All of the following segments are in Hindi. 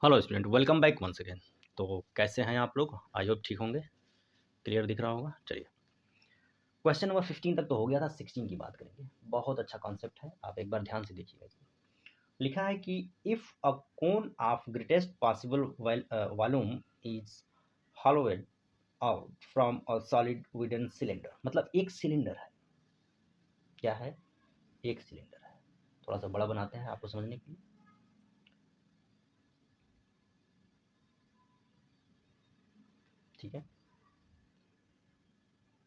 Hello student, welcome back once again. तो कैसे हैं आप लोग? आई होप ठीक होंगे। क्लियर दिख रहा होगा। चलिए, क्वेश्चन नंबर 15 तक तो हो गया था। 16 की बात करेंगे। बहुत अच्छा कॉन्सेप्ट है, आप एक बार ध्यान से देखिएगा इसमें। लिखा है कि if a cone of greatest possible volume is hollowed out from a solid wooden cylinder. मतलब एक सिलेंडर है। क्या है? एक सिलेंडर है। थोड़ा सा बड़ा बनाते हैं आपको समझने के लिए। ठीक है,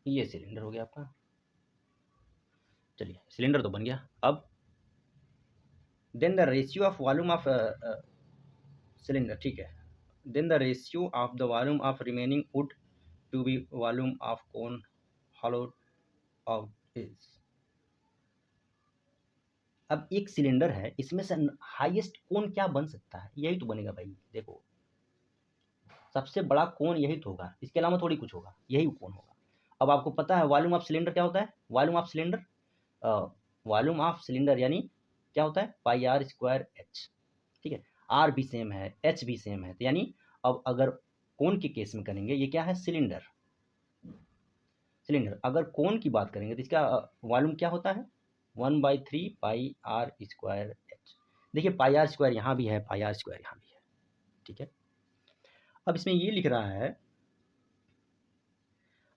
ये सिलेंडर हो गया आपका। चलिए, सिलेंडर तो बन गया। अब then the ratio of volume of cylinder, ठीक है, then the ratio of the volume of remaining wood to be volume of cone hollowed out is। अब एक सिलेंडर है, इसमें से हाईएस्ट कोन क्या बन सकता है? यही तो बनेगा भाई। देखो, सबसे बड़ा कोन यही तो होगा, इसके अलावा थोड़ी कुछ होगा, यही कोन होगा। अब आपको पता है वॉल्यूम ऑफ सिलेंडर क्या होता है? वॉल्यूम ऑफ सिलेंडर यानी क्या होता है? पाई आर स्क्वायर एच। ठीक है, आर भी सेम है, एच भी सेम है, तो यानी अब अगर कोन के केस में करेंगे, ये क्या है? सिलेंडर। सिलेंडर अगर कोन की बात करेंगे तो इसका वॉल्यूम क्या होता है? 1/3 पाई आर स्क्वायर एच। देखिए, पाई आर स्क्वायर यहाँ भी है, पाई आर स्क्वायर यहाँ भी है। ठीक है, अब इसमें ये लिख रहा है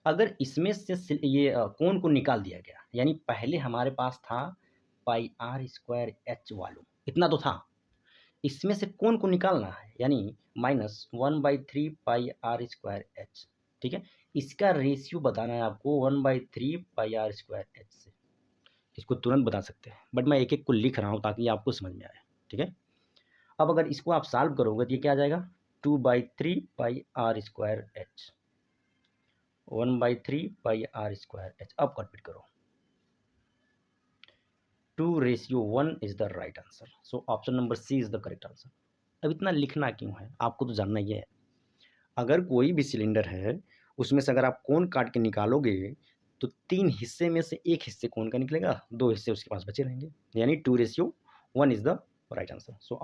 अगर इसमें से ये कोन को निकाल दिया गया, यानी पहले हमारे पास था पाई आर स्क्वायर एच वॉल्यूम, इतना तो था। इसमें से कोन को निकालना है, यानी -1/3 पाई आर स्क्वायर एच। ठीक है, इसका रेशियो बताना है आपको 1/3 पाई आर स्क्वायर एच से। इसको तुरंत बता सकते हैं, बट मैं एक एक को लिख रहा हूँ ताकि आपको समझ में आए। ठीक है, अब अगर इसको आप सॉल्व करोगे तो ये क्या आ जाएगा? 2/3 pi r square h, 1/3 pi r square h. अब कंप्लीट करो। 2:1 is the right answer. So option number C is the correct answer. अब इतना लिखना क्यों है? आपको तो जानना ही है। अगर कोई भी सिलेंडर है, उसमें से अगर आप कोन काट के निकालोगे तो 3 हिस्से में से 1 हिस्से कोन का निकलेगा, 2 हिस्से उसके पास बचे रहेंगे, यानी 2:1 is the right answer. So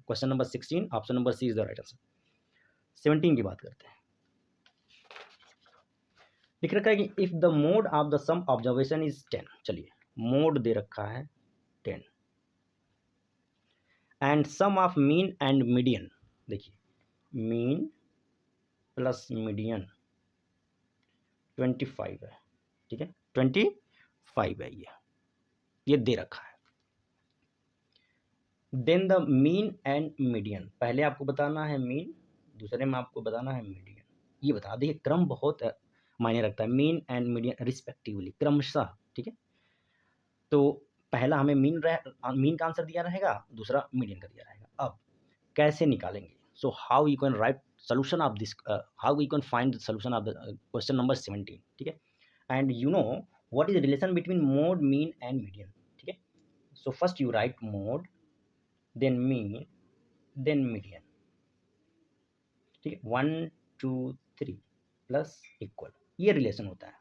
question number 16, option number C is the right answer. 17 की बात करते हैं। लिख रखा है कि if the mode of the sum observation is 10। चलिए, मोड दे रखा है 10 and sum of mean and median. देखिए, मीन प्लस मीडियन 25 है। ठीक है, 25 है, ये दे रखा है। Then the mean and median, पहले आपको बताना है मीन, दूसरे में आपको बताना है मीडियन। ये बता देखिए, क्रम बहुत मायने रखता है। मीन एंड मीडियन रिस्पेक्टिवली, क्रमशः। ठीक है, तो पहला हमें मीन का आंसर दिया रहेगा, दूसरा मीडियन का दिया रहेगा। अब कैसे निकालेंगे? So how you can write solution of this, how you can find the solution of the question number 17। ठीक है, and you know what is relation between mode, mean and median. ठीक है, so first you write mode, then mean, then median. ठीक है, 1 2 3 प्लस इक्वल, ये रिलेशन होता है।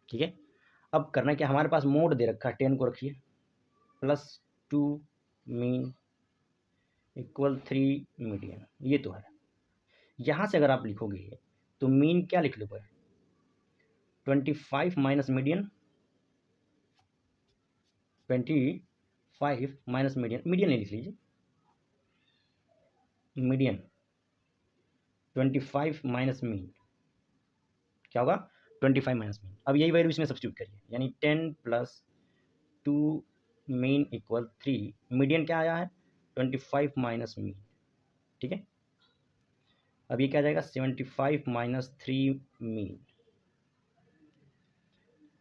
ठीक है, अब करना क्या, हमारे पास मोड दे रखा है 10 को रखिए, प्लस 2 मीन इक्वल 3 मीडियन, ये तो है। यहाँ से अगर आप लिखोगे तो मीन क्या लिख लोगे? 25 minus median, 25 minus median, median नहीं लिख लीजिए, मीडियन 25 माइनस मीन क्या होगा? 25 माइनस मीन। अब यही वैल्यू इसमें सब्स्टिट्यूट करिए, यानी 10 प्लस 2 मीन इक्वल 3, मीडियन क्या आया है? 25 माइनस मीन। ठीक है, अब ये क्या आ जाएगा? 75 माइनस 3 मीन,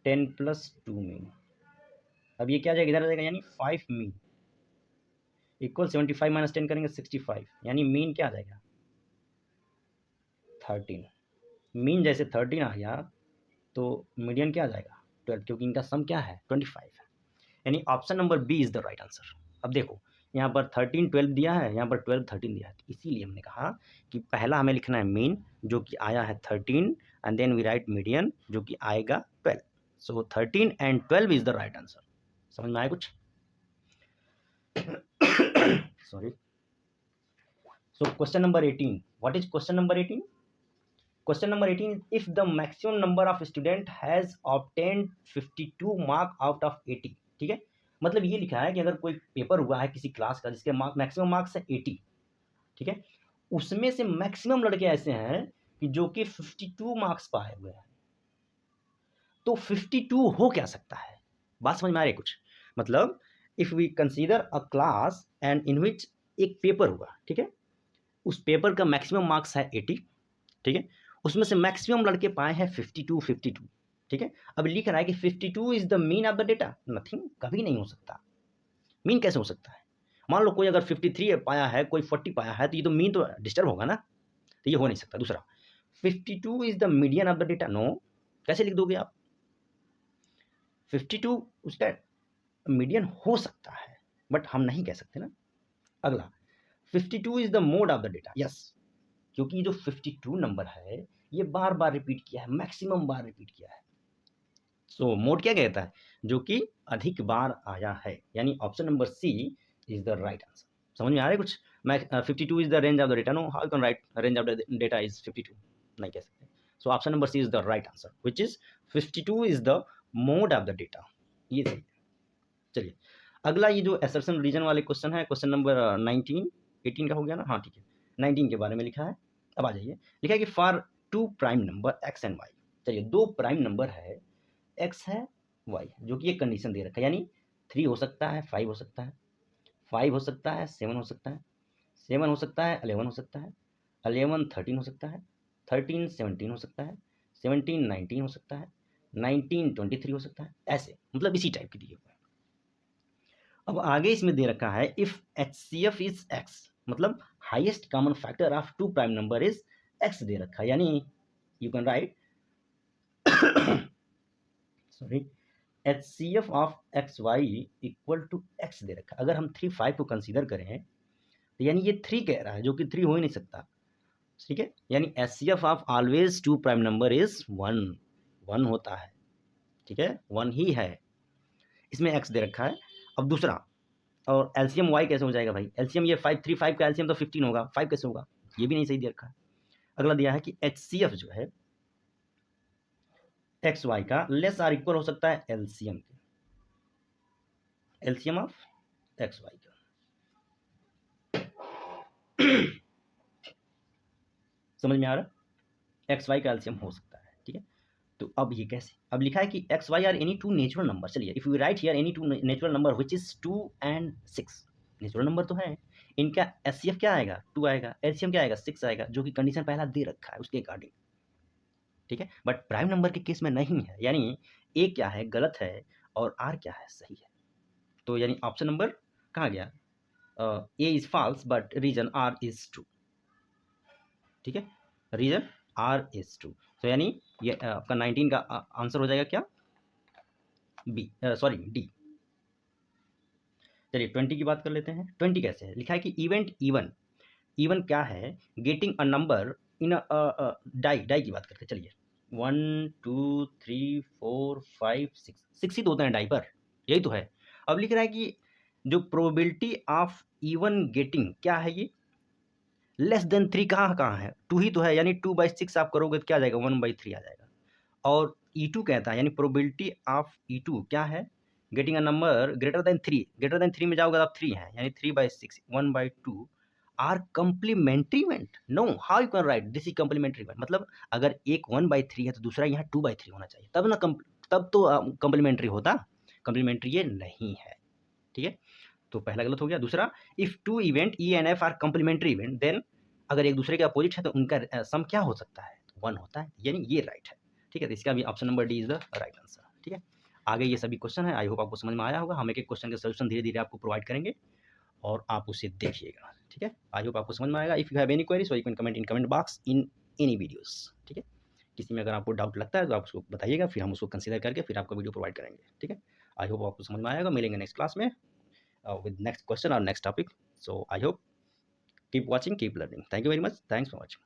10 प्लस 2 मीन। अब ये क्या आ जाएगा? इधर आ जाएगा, यानी 5 मीन इक्वल 75 माइनस 10 करेंगे 65, यानी मीन क्या आ जाएगा? 13। मीन जैसे 13 आ गया तो मीडियन क्या आ जाएगा? 12, क्योंकि इनका सम क्या है? 25 है, यानी option number B is the right answer. अब देखो, यहाँ पर 13 12 दिया है, यहाँ पर 12 13 दिया है, तो इसीलिए हमने कहा कि पहला हमें लिखना है मीन, जो कि आया है 13, and then we write median, जो कि आएगा 12। So 13 and 12 is the right answer. समझ में आया कुछ? Sorry. So question number 18. What is question number 18? Question number 18 is if the maximum number of student has obtained 52 mark out of 80. ठीक है, मतलब ये लिखा है कि अगर कोई पेपर हुआ है किसी क्लास का जिसके मैक्सिमम मार्क्स है 80, ठीक है, उसमें से मैक्सिमम लड़के ऐसे हैं कि जो कि 52 मार्क्स पाए हुए हैं, तो 52 हो क्या सकता है? बात समझ में आ रही है कुछ? मतलब if we consider a class and in which एक पेपर हुआ, ठीक है, उस पेपर का मैक्सिमम मार्क्स है 80, ठीक है, उसमें से मैक्सिमम लड़के पाए हैं 52, ठीक है। अब लिख रहा है कि 52 is the mean of the data. Nothing, कभी नहीं हो सकता। मीन कैसे हो सकता है? मान लो कोई अगर 53 पाया है, कोई 40 पाया है, तो ये तो मीन तो डिस्टर्ब होगा ना, तो ये हो नहीं सकता। दूसरा, 52 is the median of the data. No, कैसे लिख दोगे आप? 52 उसका मीडियन हो सकता है, बट हम नहीं कह सकते ना। अगला, 52 is the mode of the data. Yes, क्योंकि जो 52 नंबर है ये बार बार रिपीट किया है, मैक्सिमम बार रिपीट किया है। सो मोड क्या कहता है? जो कि अधिक बार आया है, यानी option number C is the right answer. समझ में आ रहा है कुछ? मैं 52 is the range of the data. No, how you can write range of the data is 52? नहीं कह सकते। So option number C is the right answer, which is 52 is the mode of the data. ये सही है। चलिए अगला, ये जो असर्शन रीजन वाले क्वेश्चन है, क्वेश्चन नंबर 19, 18 का हो गया ना? हाँ ठीक है, 19 के बारे में लिखा है। अब आ जाइए, लिखा है कि for 2 prime number X and Y. चलिए, 2 प्राइम नंबर है, एक्स है, वाई, जो कि एक कंडीशन दे रखा है, यानी 3 हो सकता है, 5 हो सकता है, 5 हो सकता है, 7 हो सकता है, 7 हो सकता है, 11 हो सकता है, 11 13 हो सकता है, 13 17 हो सकता है, 17 19 हो सकता है, 19 23 हो सकता है। ऐसे मतलब इसी टाइप के दिए हुए हैं। अब आगे इसमें दे रखा है इफ HCF इज एक्स, मतलब highest common factor of 2 prime number is x दे रखा है, यानी you can write sorry, HCF of x y equal to x दे रखा है। अगर हम 3 5 को कंसीडर करें तो यानी ये 3 कह रहा है, जो कि 3 हो ही नहीं सकता, ठीक है, यानी HCF of always 2 prime number is 1 होता है, ठीक है, 1 ही है, इसमें एक्स दे रखा है। अब दूसरा, और एलसीएम वाई कैसे हो जाएगा भाई? एलसीएम ये 5 3 5 का एलसीएम तो 15 होगा, 5 कैसे होगा? ये भी नहीं सही दे रखा है। अगला दिया है कि HCF जो है एक्स वाई का लेस आर इक्वल हो सकता है एलसीएम के, एलसीएम ऑफ एक्स वाई का। समझ में आ रहा? एक्स वाई का एलसीएम हो सकता है, ठीक है। तो अब ये कैसे? अब लिखा है कि x y are any 2 natural number. चलिए, if you write here any 2 natural number which is 2 and 6, natural number तो है, इनका एचसीएफ क्या आएगा? 2 आएगा, एलसीएम क्या आएगा? 6 आएगा, जो कि कंडीशन पहला दे रखा है उसके अकॉर्डिंग, ठीक है। बट प्राइम नंबर के केस में नहीं है, यानी ए क्या है गलत है और आर क्या है सही है। तो यानी ऑप्शन नंबर कहाँ गया? A is false but reason R is true, ठीक है, रीजन आर इज ट्रू। तो यानी ये आपका 19 का आंसर हो जाएगा क्या? B, sorry D. चलिए 20 की बात कर लेते हैं। 20 कैसे है? लिखा है कि इवेंट इवन, इवन क्या है? Getting a number in die, die की बात करते हैं। चलिए 1 2 3 4 5 6, 6 ही तो होते हैं डाई पर, यही तो है। अब लिख रहा है कि जो प्रोबेबिलिटी ऑफ इवन गेटिंग क्या है ये? लेस देन 3 कहाँ कहाँ है? 2 ही तो है, यानी 2/6 आप करोगे तो क्या आ जाएगा? 1/3 आ जाएगा। और E2 कहता है, यानी प्रोबेबिलिटी ऑफ E2 क्या है? Getting a number greater than 3, greater than 3 में जाओगे तो आप 3 है, यानी 3/6 1/2 are complementary event. No, how you can write this is complementary event? मतलब अगर एक 1/3 है तो दूसरा यहाँ 2/3 होना चाहिए, तब ना तब तो कंप्लीमेंट्री होता। कंप्लीमेंट्री ये नहीं है, ठीक है, तो पहला गलत हो गया। दूसरा, if 2 event E and F are complementary event then, अगर एक दूसरे के अपोजिट है तो उनका सम क्या हो सकता है? 1 होता है, यानी ये राइट है, ठीक है। तो इसका भी option number D is the right answer, ठीक है। आगे ये सभी क्वेश्चन है, आई होप आपको समझ में आया होगा। हम एक एक क्वेश्चन के सोल्यूशन धीरे धीरे आपको प्रोवाइड करेंगे और आप उसे देखिएगा, ठीक है। आई होप आपको समझ में आएगा। If you have any query so you can comment in comment box in any videos, ठीक है। किसी में अगर आपको डाउट लगता है तो आप उसको बताइएगा, फिर हम उसको कंसीडर करके फिर आपको वीडियो प्रोवाइड करेंगे, ठीक है। आई होप आपको समझ में आएगा। मिलेंगे नेक्स्ट क्लास में with next question or next topic. So I hope keep watching, keep learning. Thank you very much. Thanks for watching.